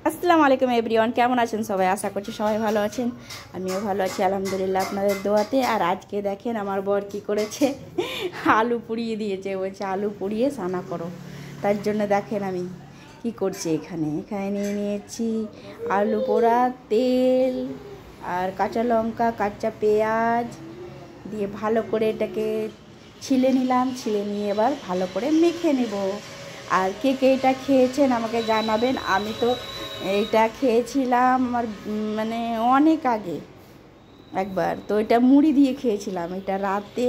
আসসালামু আলাইকুম এভরিওয়ান, কেমন আছেন সবাই? আশা করছি সবাই ভালো আছেন। আমিও ভালো আছি আলহামদুলিল্লাহ, আপনাদের দোয়াতে। আর আজকে দেখেন আমার বর কী করেছে, আলু পুড়িয়ে দিয়েছে। বলছে আলু পুড়িয়ে সানা করো। তার জন্য দেখেন আমি কি করছি। এখানে নিয়ে নিয়েছি আলু পোড়া, তেল আর কাঁচা লঙ্কা, কাঁচা পেঁয়াজ দিয়ে ভালো করে এটাকে ছিলে নিলাম। ছিলে নিয়ে এবার ভালো করে মেখে নেব। আর কে কে এটা খেয়েছেন আমাকে জানাবেন। আমি তো এইটা খেয়েছিলাম আমার মানে অনেক আগে একবার, তো এটা মুড়ি দিয়ে খেয়েছিলাম। এটা রাতে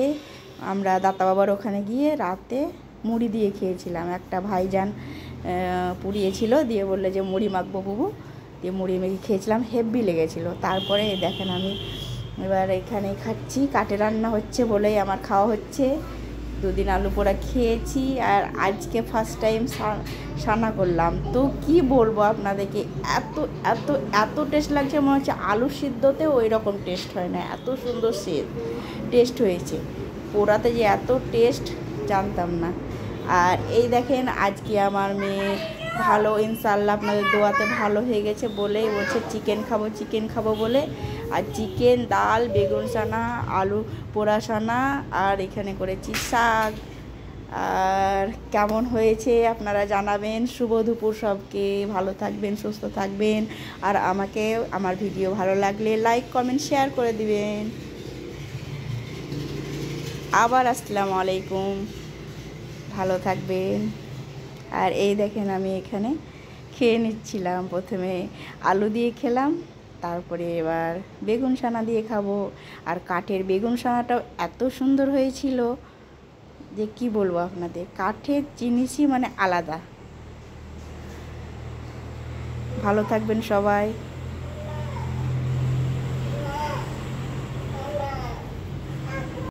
আমরা দাতা বাবার ওখানে গিয়ে রাতে মুড়ি দিয়ে খেয়েছিলাম। একটা ভাইজান পুড়িয়েছিল, দিয়ে বললে যে মুড়ি মাখবো বুবু, দিয়ে মুড়ি মেখে খেয়েছিলাম, হেভি লেগেছিলো। তারপরে দেখেন আমি এবার এখানে খাচ্ছি, কাটে রান্না হচ্ছে বলেই আমার খাওয়া হচ্ছে। দুদিন আলু পোড়া খেয়েছি আর আজকে ফার্স্ট টাইম সানা করলাম। তো কি বলবো আপনাদেরকে, এত এত এত টেস্ট লাগছে, মনে হচ্ছে আলু সিদ্ধতে ওই রকম টেস্ট হয় না, এত সুন্দর টেস্ট হয়েছে। পোড়াতে যে এত টেস্ট জানতাম না। আর এই দেখেন আজকে আমার মেয়ে ভালো, ইনশাআল্লাহ আপনাদের দোয়াতে ভালো হয়ে গেছে বলেই বলছে চিকেন খাবো বলে। আর চিকেন, ডাল, বেগুন সানা, আলু পোড়া সানা, আর এখানে করেছি শাক। আর কেমন হয়েছে আপনারা জানাবেন। শুভ দুপুর সবকে, ভালো থাকবেন, সুস্থ থাকবেন। আর আমাকে আমার ভিডিও ভালো লাগলে লাইক, কমেন্ট, শেয়ার করে দিবেন। আবার আসসালামু আলাইকুম, ভালো থাকবেন। আর এই দেখেন আমি এখানে খেয়ে নিচ্ছিলাম। প্রথমে আলু দিয়ে খেলাম, তারপরে এবার বেগুন সানা দিয়ে খাবো। আর কাঠের বেগুন সানাটাও এত সুন্দর হয়েছিল যে কি বলবো আপনাদের, কাঠের জিনিসই মানে আলাদা। ভালো থাকবেন সবাই।